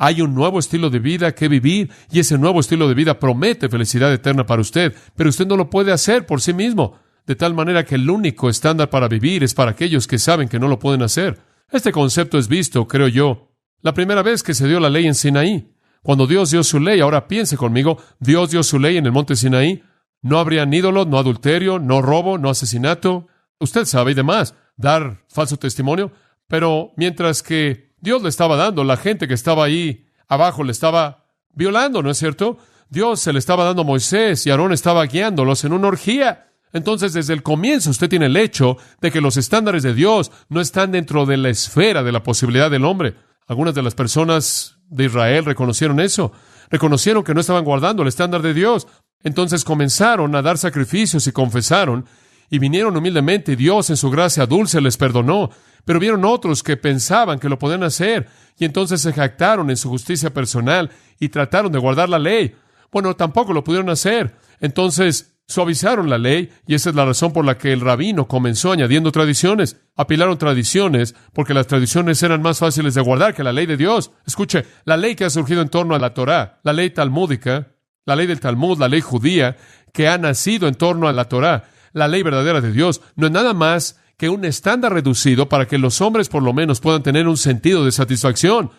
Hay un nuevo estilo de vida que vivir, y ese nuevo estilo de vida promete felicidad eterna para usted, pero usted no lo puede hacer por sí mismo, de tal manera que el único estándar para vivir es para aquellos que saben que no lo pueden hacer. Este concepto es visto, creo yo, la primera vez que se dio la ley en Sinaí. Cuando Dios dio su ley, ahora piense conmigo, Dios dio su ley en el monte Sinaí. No habrían ídolos, no adulterio, no robo, no asesinato. Usted sabe y demás, dar falso testimonio. Pero mientras que Dios le estaba dando, la gente que estaba ahí abajo le estaba violando, ¿no es cierto? Dios se le estaba dando a Moisés y Aarón estaba guiándolos en una orgía. Entonces, desde el comienzo, usted tiene el hecho de que los estándares de Dios no están dentro de la esfera de la posibilidad del hombre. Algunas de las personas de Israel reconocieron eso. Reconocieron que no estaban guardando el estándar de Dios. Entonces comenzaron a dar sacrificios y confesaron, y vinieron humildemente, y Dios en su gracia dulce les perdonó. Pero vieron otros que pensaban que lo podían hacer, y entonces se jactaron en su justicia personal y trataron de guardar la ley. Bueno, tampoco lo pudieron hacer. Entonces suavizaron la ley, y esa es la razón por la que el rabino comenzó añadiendo tradiciones. Apilaron tradiciones porque las tradiciones eran más fáciles de guardar que la ley de Dios. Escuche, la ley que ha surgido en torno a la Torá, la ley talmúdica, la ley del Talmud, la ley judía, que ha nacido en torno a la Torá, la ley verdadera de Dios, no es nada más que un estándar reducido para que los hombres por lo menos puedan tener un sentido de satisfacción.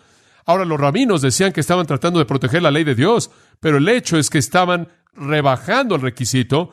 Ahora, los rabinos decían que estaban tratando de proteger la ley de Dios, pero el hecho es que estaban rebajando el requisito,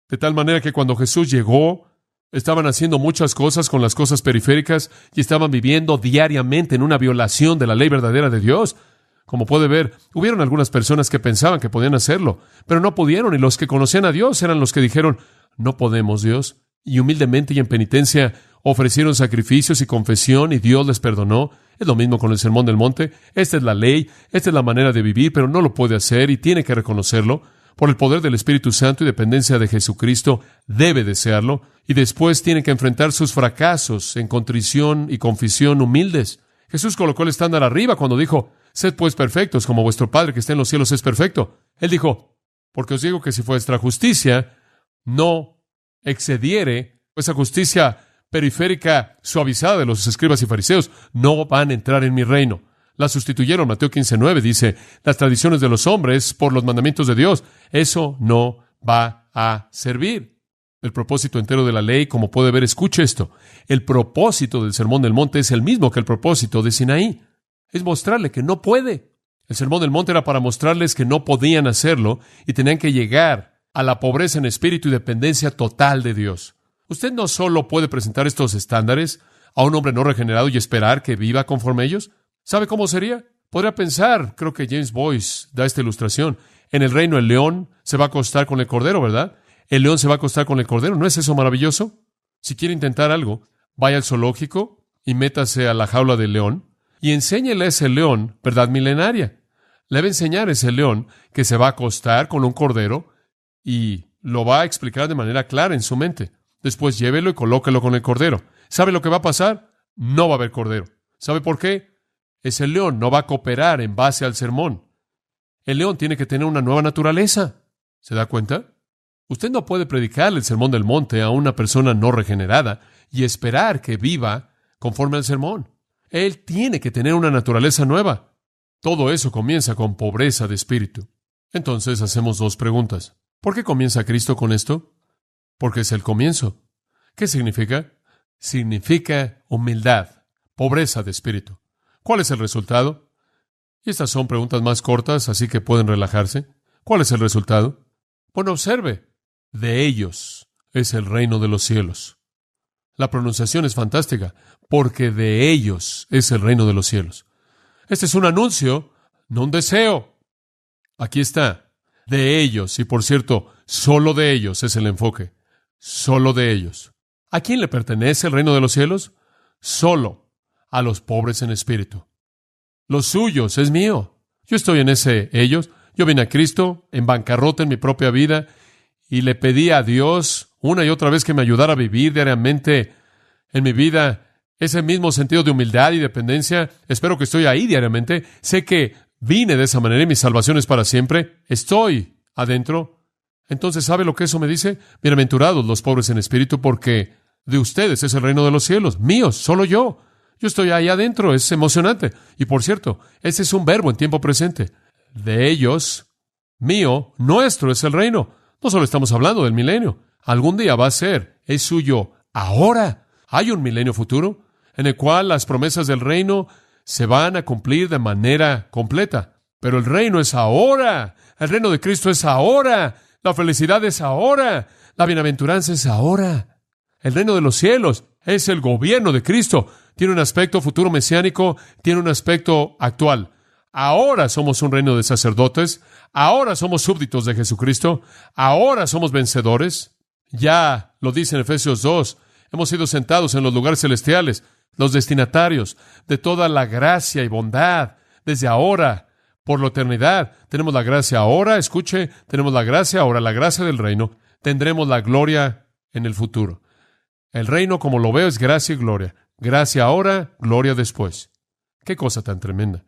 de tal manera que cuando Jesús llegó, estaban haciendo muchas cosas con las cosas periféricas y estaban viviendo diariamente en una violación de la ley verdadera de Dios. Como puede ver, hubieron algunas personas que pensaban que podían hacerlo, pero no pudieron, y los que conocían a Dios eran los que dijeron, no podemos, Dios, y humildemente y en penitencia ofrecieron sacrificios y confesión, y Dios les perdonó. Es lo mismo con el Sermón del Monte. Esta es la ley, esta es la manera de vivir, pero no lo puede hacer y tiene que reconocerlo. Por el poder del Espíritu Santo y dependencia de Jesucristo, debe desearlo, y después tiene que enfrentar sus fracasos en contrición y confesión humildes. Jesús colocó el estándar arriba cuando dijo, sed pues perfectos, como vuestro Padre que está en los cielos es perfecto. Él dijo, porque os digo que si vuestra justicia no excediere, esa justicia periférica suavizada de los escribas y fariseos, no van a entrar en mi reino. La sustituyeron. Mateo 15:9 dice, las tradiciones de los hombres por los mandamientos de Dios. Eso no va a servir. El propósito entero de la ley, como puede ver, escuche esto. El propósito del Sermón del Monte es el mismo que el propósito de Sinaí. Es mostrarle que no puede. El Sermón del Monte era para mostrarles que no podían hacerlo y tenían que llegar a la pobreza en espíritu y dependencia total de Dios. Usted no solo puede presentar estos estándares a un hombre no regenerado y esperar que viva conforme a ellos. ¿Sabe cómo sería? Podría pensar, creo que James Boyce da esta ilustración. En el reino el león se va a acostar con el cordero, ¿verdad? El león se va a acostar con el cordero. ¿No es eso maravilloso? Si quiere intentar algo, vaya al zoológico y métase a la jaula del león y enséñele a ese león verdad milenaria. Le va a enseñar a ese león que se va a acostar con un cordero y lo va a explicar de manera clara en su mente. Después llévelo y colóquelo con el cordero. ¿Sabe lo que va a pasar? No va a haber cordero. ¿Sabe por qué? Ese león no va a cooperar en base al sermón. El león tiene que tener una nueva naturaleza. ¿Se da cuenta? Usted no puede predicarle el sermón del monte a una persona no regenerada y esperar que viva conforme al sermón. Él tiene que tener una naturaleza nueva. Todo eso comienza con pobreza de espíritu. Entonces hacemos dos preguntas. ¿Por qué comienza Cristo con esto? Porque es el comienzo. ¿Qué significa? Significa humildad, pobreza de espíritu. ¿Cuál es el resultado? Y estas son preguntas más cortas, así que pueden relajarse. ¿Cuál es el resultado? Bueno, observe. De ellos es el reino de los cielos. La pronunciación es fantástica, porque de ellos es el reino de los cielos. Este es un anuncio, no un deseo. Aquí está. De ellos, y por cierto, solo de ellos es el enfoque. Solo de ellos. ¿A quién le pertenece el reino de los cielos? Solo a los pobres en espíritu. Los suyos es mío. Yo estoy en ese ellos. Yo vine a Cristo en bancarrota en mi propia vida y le pedí a Dios una y otra vez que me ayudara a vivir diariamente en mi vida ese mismo sentido de humildad y dependencia. Espero que estoy ahí diariamente. Sé que vine de esa manera y mi salvación es para siempre. Estoy adentro. Entonces, ¿sabe lo que eso me dice? Bienaventurados los pobres en espíritu, porque de ustedes es el reino de los cielos. Míos, solo yo. Yo estoy ahí adentro, es emocionante. Y por cierto, ese es un verbo en tiempo presente. De ellos, mío, nuestro es el reino. No solo estamos hablando del milenio. Algún día va a ser, es suyo ahora. Hay un milenio futuro en el cual las promesas del reino se van a cumplir de manera completa. Pero el reino es ahora. El reino de Cristo es ahora. La felicidad es ahora. La bienaventuranza es ahora. El reino de los cielos es el gobierno de Cristo. Tiene un aspecto futuro mesiánico, tiene un aspecto actual. Ahora somos un reino de sacerdotes. Ahora somos súbditos de Jesucristo. Ahora somos vencedores. Ya lo dice en Efesios 2. Hemos sido sentados en los lugares celestiales, los destinatarios de toda la gracia y bondad desde ahora, por la eternidad. Tenemos la gracia ahora, escuche, tenemos la gracia ahora, la gracia del reino. Tendremos la gloria en el futuro. El reino, como lo veo, es gracia y gloria. Gracia ahora, gloria después. Qué cosa tan tremenda.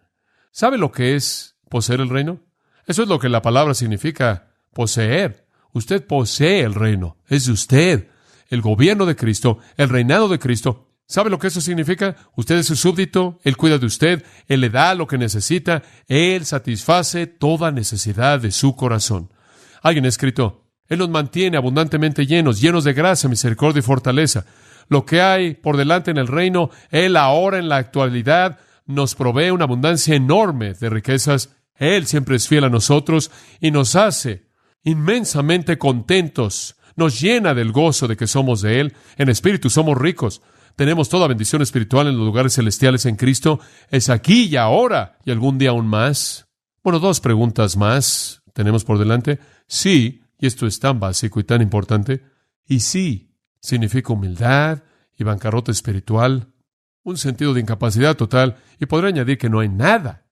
¿Sabe lo que es poseer el reino? Eso es lo que la palabra significa, poseer. Usted posee el reino. Es de usted. El gobierno de Cristo, el reinado de Cristo. ¿Sabe lo que eso significa? Usted es su súbdito, Él cuida de usted, Él le da lo que necesita, Él satisface toda necesidad de su corazón. Alguien ha escrito, Él nos mantiene abundantemente llenos de gracia, misericordia y fortaleza. Lo que hay por delante en el reino, Él ahora en la actualidad nos provee una abundancia enorme de riquezas. Él siempre es fiel a nosotros y nos hace inmensamente contentos. Nos llena del gozo de que somos de Él. En espíritu somos ricos. Tenemos toda bendición espiritual en los lugares celestiales en Cristo. Es aquí y ahora y algún día aún más. Bueno, 2 preguntas más tenemos por delante. Sí, y esto es tan básico y tan importante. Y sí, significa humildad y bancarrota espiritual, un sentido de incapacidad total. Y podría añadir que no hay nada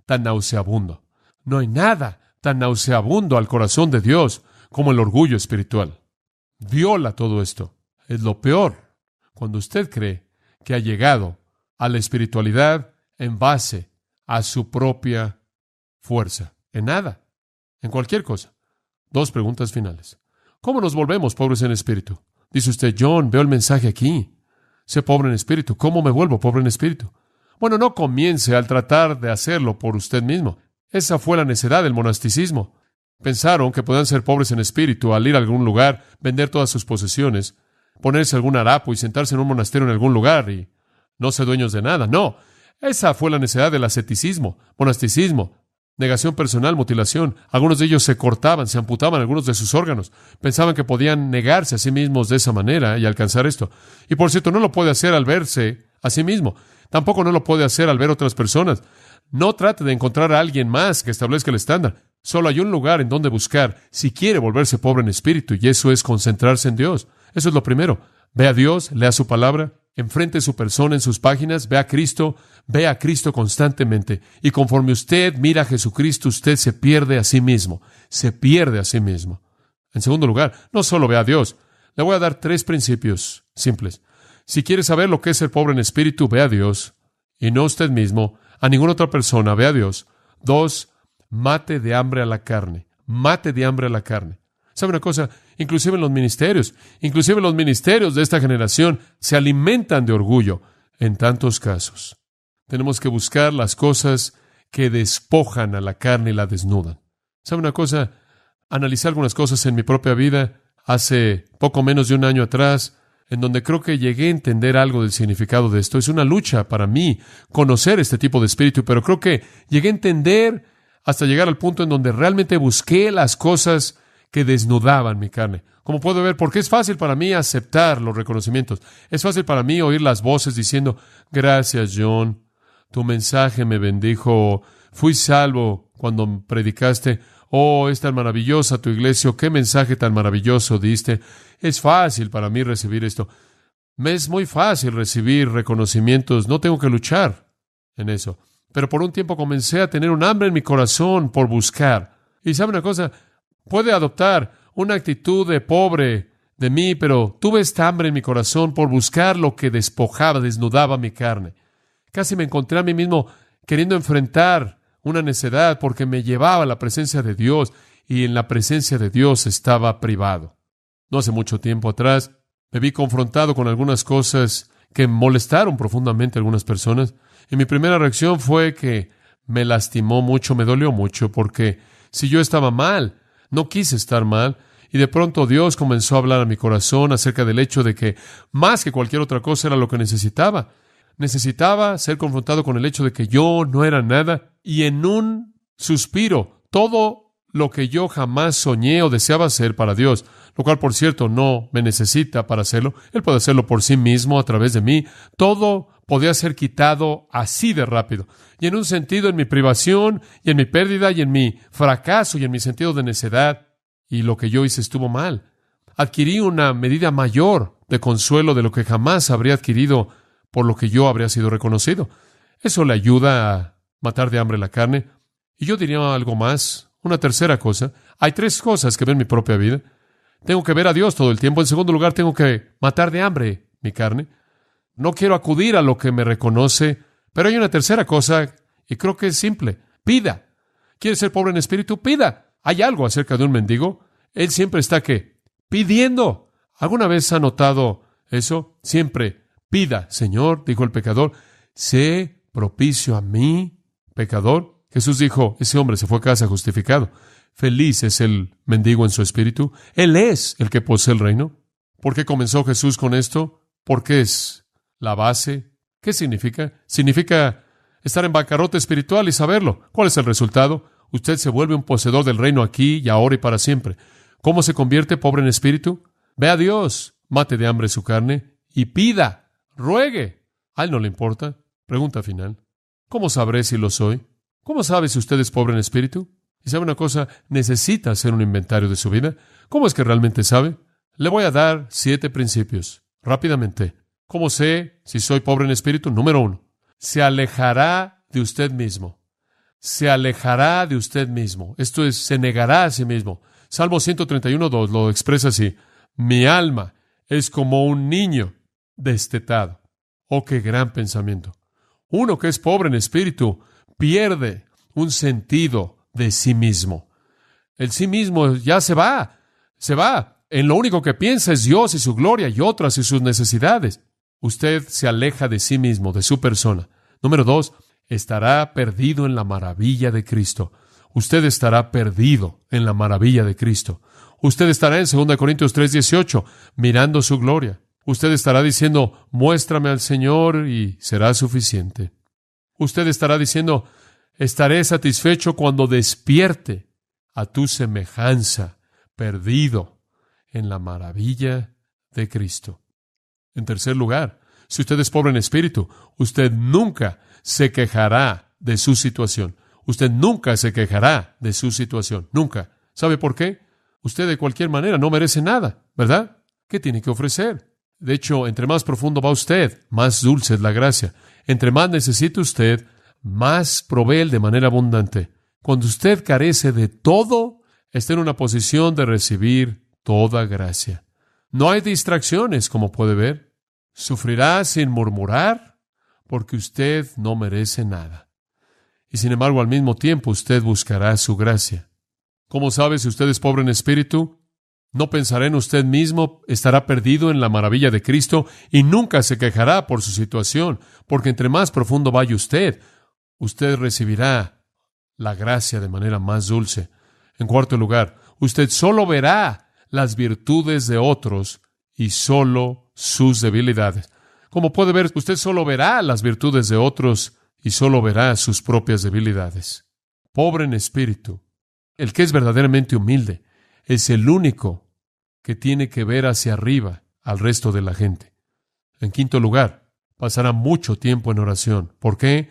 tan nauseabundo. No hay nada tan nauseabundo al corazón de Dios como el orgullo espiritual. Viola todo esto. Es lo peor cuando usted cree que ha llegado a la espiritualidad en base a su propia fuerza. En nada. En cualquier cosa. 2 preguntas finales. ¿Cómo nos volvemos pobres en espíritu? Dice usted, John, veo el mensaje aquí. Sé pobre en espíritu. ¿Cómo me vuelvo pobre en espíritu? Bueno, no comience al tratar de hacerlo por usted mismo. Esa fue la necedad del monasticismo. Pensaron que podían ser pobres en espíritu al ir a algún lugar, vender todas sus posesiones, ponerse algún harapo y sentarse en un monasterio en algún lugar y no ser dueños de nada. No, esa fue la necedad del asceticismo, monasticismo, negación personal, mutilación. Algunos de ellos se cortaban, se amputaban algunos de sus órganos. Pensaban que podían negarse a sí mismos de esa manera y alcanzar esto. Y por cierto, no lo puede hacer al verse a sí mismo. Tampoco no lo puede hacer al ver otras personas. No trate de encontrar a alguien más que establezca el estándar. Solo hay un lugar en donde buscar si quiere volverse pobre en espíritu, y eso es concentrarse en Dios. Eso es lo primero. Ve a Dios, lea su palabra, enfrente su persona en sus páginas, ve a Cristo constantemente. Y conforme usted mira a Jesucristo, usted se pierde a sí mismo. Se pierde a sí mismo. En segundo lugar, no solo ve a Dios. Le voy a dar 3 principios simples. Si quiere saber lo que es ser pobre en espíritu, ve a Dios. Y no usted mismo, a ninguna otra persona, ve a Dios. 2, mate de hambre a la carne. Mate de hambre a la carne. ¿Sabe una cosa? Inclusive los ministerios de esta generación se alimentan de orgullo en tantos casos. Tenemos que buscar las cosas que despojan a la carne y la desnudan. ¿Sabe una cosa? Analicé algunas cosas en mi propia vida hace poco menos de un año atrás, en donde creo que llegué a entender algo del significado de esto. Es una lucha para mí conocer este tipo de espíritu, pero creo que llegué a entender hasta llegar al punto en donde realmente busqué las cosas que desnudaban mi carne. Como puedo ver, porque es fácil para mí aceptar los reconocimientos. Es fácil para mí oír las voces diciendo, gracias, John, tu mensaje me bendijo, fui salvo cuando predicaste, oh, es tan maravillosa tu iglesia, qué mensaje tan maravilloso diste. Es fácil para mí recibir esto. Me es muy fácil recibir reconocimientos, no tengo que luchar en eso. Pero por un tiempo comencé a tener un hambre en mi corazón por buscar. Y ¿sabe una cosa? Puede adoptar una actitud de pobre de mí, pero tuve esta hambre en mi corazón por buscar lo que despojaba, desnudaba mi carne. Casi me encontré a mí mismo queriendo enfrentar una necedad porque me llevaba a la presencia de Dios y en la presencia de Dios estaba privado. No hace mucho tiempo atrás me vi confrontado con algunas cosas que molestaron profundamente a algunas personas. Y mi primera reacción fue que me lastimó mucho, me dolió mucho, porque si yo estaba mal, no quise estar mal, y de pronto Dios comenzó a hablar a mi corazón acerca del hecho de que más que cualquier otra cosa era lo que necesitaba. Necesitaba ser confrontado con el hecho de que yo no era nada, y en un suspiro, todo lo que yo jamás soñé o deseaba hacer para Dios, lo cual, por cierto, no me necesita para hacerlo. Él puede hacerlo por sí mismo, a través de mí. Todo podía ser quitado así de rápido. Y en un sentido, en mi privación, y en mi pérdida, y en mi fracaso, y en mi sentido de necedad, y lo que yo hice estuvo mal. Adquirí una medida mayor de consuelo de lo que jamás habría adquirido por lo que yo habría sido reconocido. Eso le ayuda a matar de hambre la carne. Y yo diría algo más, una tercera cosa. Hay tres cosas que veo en mi propia vida. Tengo que ver a Dios todo el tiempo. En segundo lugar, tengo que matar de hambre mi carne. No quiero acudir a lo que me reconoce, pero hay una tercera cosa, y creo que es simple. Pida. ¿Quiere ser pobre en espíritu? Pida. ¿Hay algo acerca de un mendigo? Él siempre está, ¿qué? Pidiendo. ¿Alguna vez ha notado eso? Siempre. Pida, Señor, dijo el pecador, sé propicio a mí, pecador. Jesús dijo, ese hombre se fue a casa justificado. Feliz es el mendigo en su espíritu. Él es el que posee el reino. ¿Por qué comenzó Jesús con esto? Porque es la base. ¿Qué significa? Significa estar en bancarrota espiritual y saberlo. ¿Cuál es el resultado? Usted se vuelve un poseedor del reino aquí y ahora y para siempre. ¿Cómo se convierte pobre en espíritu? Ve a Dios, mate de hambre su carne y pida, ruegue. A él no le importa. Pregunta final. ¿Cómo sabré si lo soy? ¿Cómo sabe si usted es pobre en espíritu? Y sabe una cosa, necesita hacer un inventario de su vida. ¿Cómo es que realmente sabe? Le voy a dar 7 principios, rápidamente. ¿Cómo sé si soy pobre en espíritu? Número 1. Se alejará de usted mismo. Se alejará de usted mismo. Esto es, se negará a sí mismo. Salmo 131:2 lo expresa así. Mi alma es como un niño destetado. Oh, qué gran pensamiento. Uno que es pobre en espíritu pierde un sentido de sí mismo. El sí mismo ya se va. Se va. En lo único que piensa es Dios y su gloria y otras y sus necesidades. Usted se aleja de sí mismo, de su persona. Número 2, estará perdido en la maravilla de Cristo. Usted estará perdido en la maravilla de Cristo. Usted estará en 2 Corintios 3:18, mirando su gloria. Usted estará diciendo, muéstrame al Señor y será suficiente. Usted estará diciendo, estaré satisfecho cuando despierte a tu semejanza, perdido en la maravilla de Cristo. En tercer lugar, si usted es pobre en espíritu, usted nunca se quejará de su situación. Usted nunca se quejará de su situación. Nunca. ¿Sabe por qué? Usted de cualquier manera no merece nada, ¿verdad? ¿Qué tiene que ofrecer? De hecho, entre más profundo va usted, más dulce es la gracia. Entre más necesita usted, más provee Él de manera abundante. Cuando usted carece de todo, está en una posición de recibir toda gracia. No hay distracciones, como puede ver. Sufrirá sin murmurar, porque usted no merece nada. Y sin embargo, al mismo tiempo, usted buscará su gracia. ¿Cómo sabe si usted es pobre en espíritu? No pensará en usted mismo, estará perdido en la maravilla de Cristo y nunca se quejará por su situación, porque entre más profundo vaya usted, usted recibirá la gracia de manera más dulce. En cuarto lugar, usted solo verá las virtudes de otros y solo sus debilidades. Como puede ver, usted solo verá las virtudes de otros y solo verá sus propias debilidades. Pobre en espíritu, el que es verdaderamente humilde, es el único que tiene que ver hacia arriba al resto de la gente. En quinto lugar, pasará mucho tiempo en oración. ¿Por qué?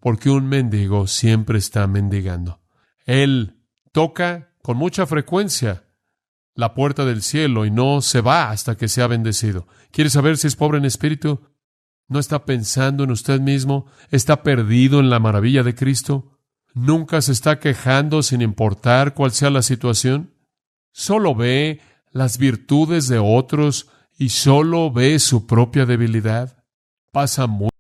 Porque un mendigo siempre está mendigando. Él toca con mucha frecuencia la puerta del cielo y no se va hasta que sea bendecido. ¿Quiere saber si es pobre en espíritu? ¿No está pensando en usted mismo? ¿Está perdido en la maravilla de Cristo? ¿Nunca se está quejando sin importar cuál sea la situación? ¿Solo ve las virtudes de otros y solo ve su propia debilidad? Pasa muy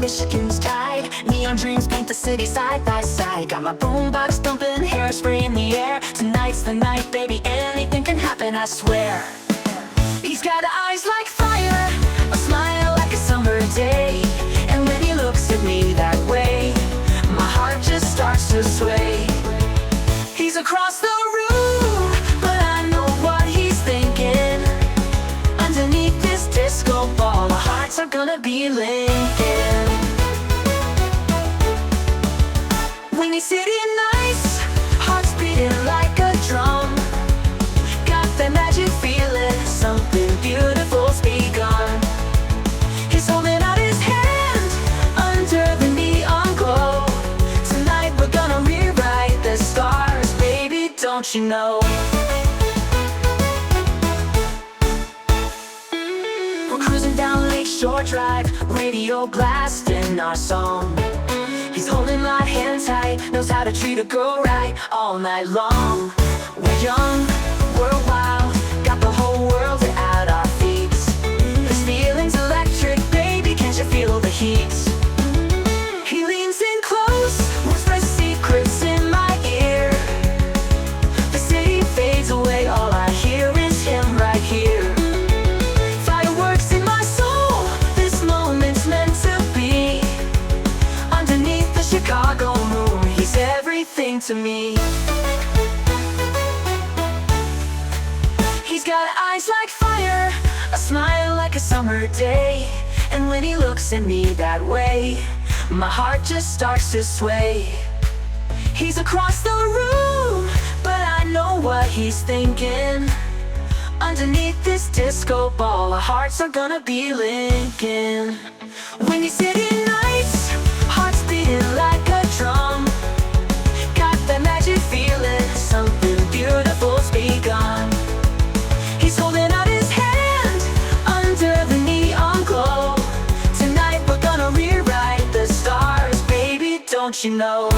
Michigan's tide. Neon dreams paint the city side by side. Got my boombox thumping, hairspray in the air. Tonight's the night, baby, anything can happen, I swear. He's got eyes like fire, a smile like a summer day. And when he looks at me that way, my heart just starts to sway. He's across the room, but I know what he's thinking. Underneath this disco ball, our hearts are gonna be linking. Windy City nights, hearts beating like a drum. Got that magic feeling, something beautiful's begun. He's holding out his hand under the neon glow. Tonight we're gonna rewrite the stars, baby, don't you know? We're cruising down Lakeshore Drive, radio blasting our song. He's holding my hand tight, knows how to treat a girl right all night long. We're young, we're wild, got the whole world at our feet. This feeling's electric, baby, can't you feel the heat? He leans in close, whispers secrets in my ear. The city fades away, all I hear is him right here. Fireworks in my soul, this moment's meant to be. Underneath the Chicago moon, he's everything to me. He's got eyes like summer day. And when he looks at me that way, my heart just starts to sway. He's across the room, but I know what he's thinking. Underneath this disco ball, our hearts are gonna be linking. When you city nights, hearts beating like a drum. Got that magic feeling, something beautiful's begun. He's holding out his hand under the neon glow. Tonight we're gonna rewrite the stars, baby, don't you know?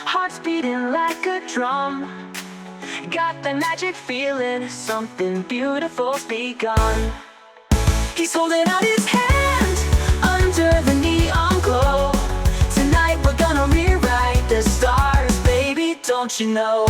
Hearts beating like a drum. Got that magic feeling, something beautiful's begun. He's holding out his hand under the neon glow. Tonight we're gonna rewrite the stars, baby, don't you know?